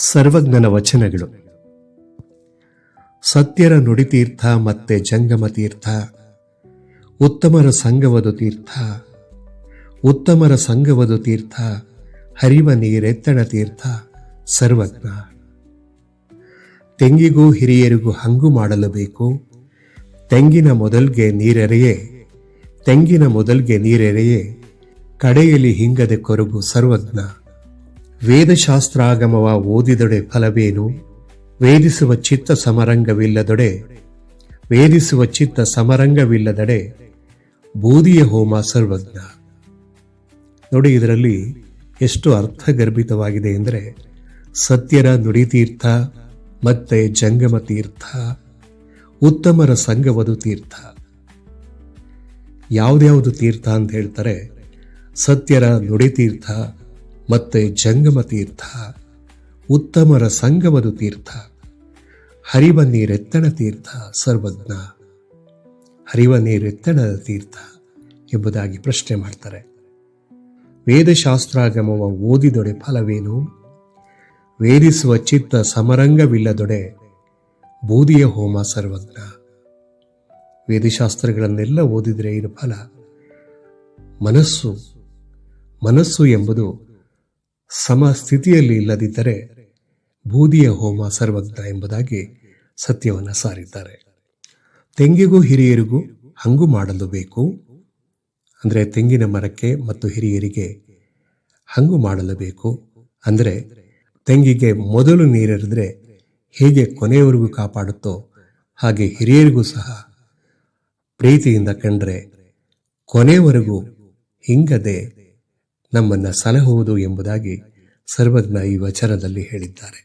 ಸರ್ವಜ್ಞನ ವಚನಗಳು. ಸತ್ಯರ ನುಡಿತೀರ್ಥ ಮತ್ತೆ ಜಂಗಮ ತೀರ್ಥ, ಉತ್ತಮರ ಸಂಗವದು ತೀರ್ಥ, ಉತ್ತಮರ ಸಂಗವದು ತೀರ್ಥ, ಹರಿವ ನೀರೆತ್ತಣ ತೀರ್ಥ ಸರ್ವಜ್ಞ. ತೆಂಗಿಗೂ ಹಿರಿಯರಿಗೂ ಹಂಗು ಮಾಡಲು ಬೇಕು, ತೆಂಗಿನ ಮೊದಲ್ಗೆ ನೀರೆರೆಯೇ, ತೆಂಗಿನ ಮೊದಲ್ಗೆ ನೀರೆರೆಯೇ, ಕಡೆಯಲ್ಲಿ ಹಿಂಗದೆ ಕೊರಗು ಸರ್ವಜ್ಞ. ವೇದಶಾಸ್ತ್ರಾಗಮವ ಓದಿದೊಡೆ ಫಲವೇನು, ವೇದಿಸುವ ಚಿತ್ತ ಸಮರಂಗವಿಲ್ಲದೊಡೆ, ವೇದಿಸುವ ಚಿತ್ತ ಸಮರಂಗವಿಲ್ಲದಡೆ, ಬೂದಿಯ ಹೋಮ ಸರ್ವಜ್ಞ. ನೋಡಿ, ಇದರಲ್ಲಿ ಎಷ್ಟು ಅರ್ಥಗರ್ಭಿತವಾಗಿದೆ ಎಂದರೆ, ಸತ್ಯರ ನುಡಿತೀರ್ಥ ಮತ್ತೆ ಜಂಗಮ ತೀರ್ಥ, ಉತ್ತಮರ ಸಂಗವದು ತೀರ್ಥ. ಯಾವ್ದ್ಯಾವುದು ತೀರ್ಥ ಅಂತ ಹೇಳ್ತಾರೆ? ಸತ್ಯರ ನುಡಿತೀರ್ಥ ಮತ್ತೆ ಜಂಗಮ ತೀರ್ಥ, ಉತ್ತಮರ ಸಂಗವದು ತೀರ್ಥ, ಹರಿವ ನೀರೆತ್ತಣ ತೀರ್ಥ ಸರ್ವಜ್ಞ. ಹರಿವ ನೀರೆತ್ತಣದ ತೀರ್ಥ ಎಂಬುದಾಗಿ ಪ್ರಶ್ನೆ ಮಾಡ್ತಾರೆ. ವೇದಶಾಸ್ತ್ರಾಗಮವ ಓದಿದೊಡೆ ಫಲವೇನು, ವೇದಿಸುವ ಚಿತ್ತ ಸಮರಂಗವಿಲ್ಲದೊಡೆ, ಬೂದಿಯ ಹೋಮ ಸರ್ವಜ್ಞ. ವೇದಶಾಸ್ತ್ರಗಳನ್ನೆಲ್ಲ ಓದಿದರೆ ಏನು ಫಲ? ಮನಸ್ಸು ಎಂಬುದು ಸಮಸ್ಥಿತಿಯಲ್ಲಿ ಇಲ್ಲದಿದ್ದರೆ ಬೂದಿಯ ಹೋಮ ಸರ್ವಜ್ಞ ಎಂಬುದಾಗಿ ಸತ್ಯವನ್ನು ಸಾರಿದ್ದಾರೆ. ತೆಂಗಿಗೂ ಹಿರಿಯರಿಗೂ ಹಂಗು ಮಾಡಲು ಬೇಕು, ಅಂದರೆ ತೆಂಗಿನ ಮರಕ್ಕೆ ಮತ್ತು ಹಿರಿಯರಿಗೆ ಹಂಗು ಮಾಡಲು ಬೇಕು. ಅಂದರೆ ತೆಂಗಿಗೆ ಮೊದಲು ನೀರೆರೆದ್ರೆ ಹೇಗೆ ಕೊನೆಯವರೆಗೂ ಕಾಪಾಡುತ್ತೋ ಹಾಗೆ ಹಿರಿಯರಿಗೂ ಸಹ ಪ್ರೀತಿಯಿಂದ ಕಂಡ್ರೆ ಕೊನೆಯವರೆಗೂ ಹಿಂಗದೆ ನಮ್ಮನ್ನು ಸಲಹುವುದು ಎಂಬುದಾಗಿ ಸರ್ವಜ್ಞ ಈ ವಚನದಲ್ಲಿ ಹೇಳಿದ್ದಾರೆ.